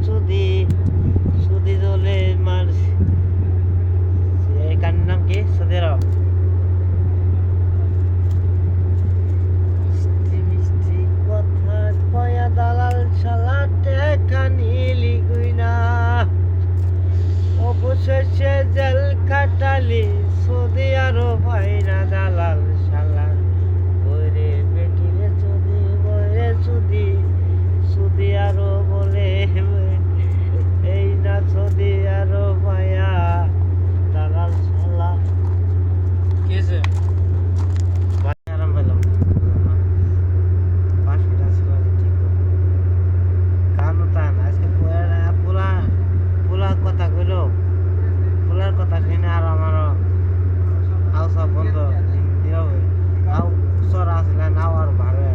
সুদি সুদি দলে মানুষ এই গানের নাম কি? সৌদি আরব। মিষ্টি মিষ্টি কথা কয়া দালাল শালা টেকা নিলি কইনা, অবশেষে জেল কাটালি সৌদি আরব হয় না দালাল শালা। বইরে বেটিরে সুদি বইরে সুদি সুদি আরব বলে এই না সৌদি আরব মায়া দালাল শালা। কি হয়েছে? আরাম পেলাম পাঁচ মিনিট আসলে ঠিক কানো টান আজকে পোলা পোলার কথা কইল, পোলার কথা শুনে আর আমারও আও সব বন্ধ দিয়ে আও সরা আসলে নাও আর ভালো